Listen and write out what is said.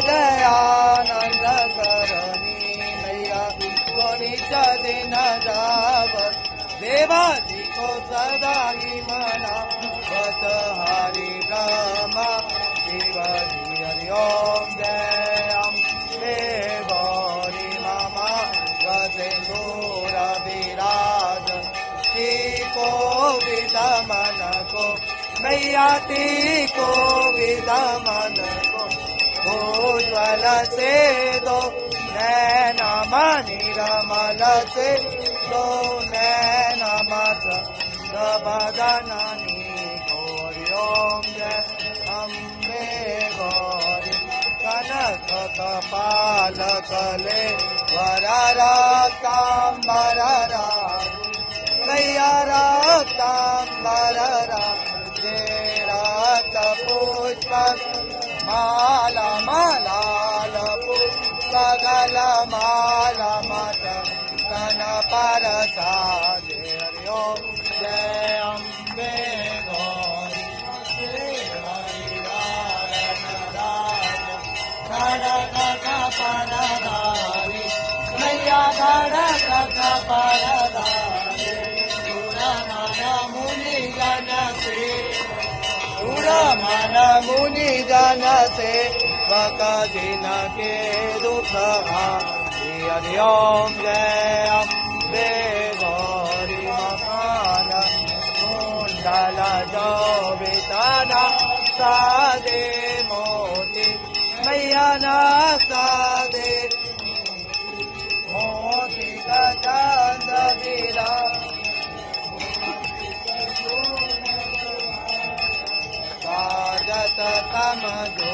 दयानंद करणी मैया कोणीच दिन जावत देवाजी को सदा ही मना वत हरि ब्रह्मा शिवाजी हरि ओम जय अम्बे गौरी मामा गजेंद्र विराज ती को विदा मन को मैया ती को विदा मन को उज्ज्वल से दो नैना मणिरमल से दो नैना मत बदननी गौरी ओम जय अम्बे गौरी कनक कपाल कले वरराकाम्बर मैया राकाम्बर राजे रात पुष्प माला मालाल पुष्पगल माला मत तन पर साजे हरि ओम जय अम्बे गौरी श्री हरिनारायण खड़ग परधारी मैया खड़ग परधारी मन मुनि जन से मन मुनि जन से वक दिन के दुख हरि ओम जय अम्बे गौरी मकान कुंडल जो बिताना सादे मोती मैया ना सादे मोती का चांद बिरा बाजत तम जो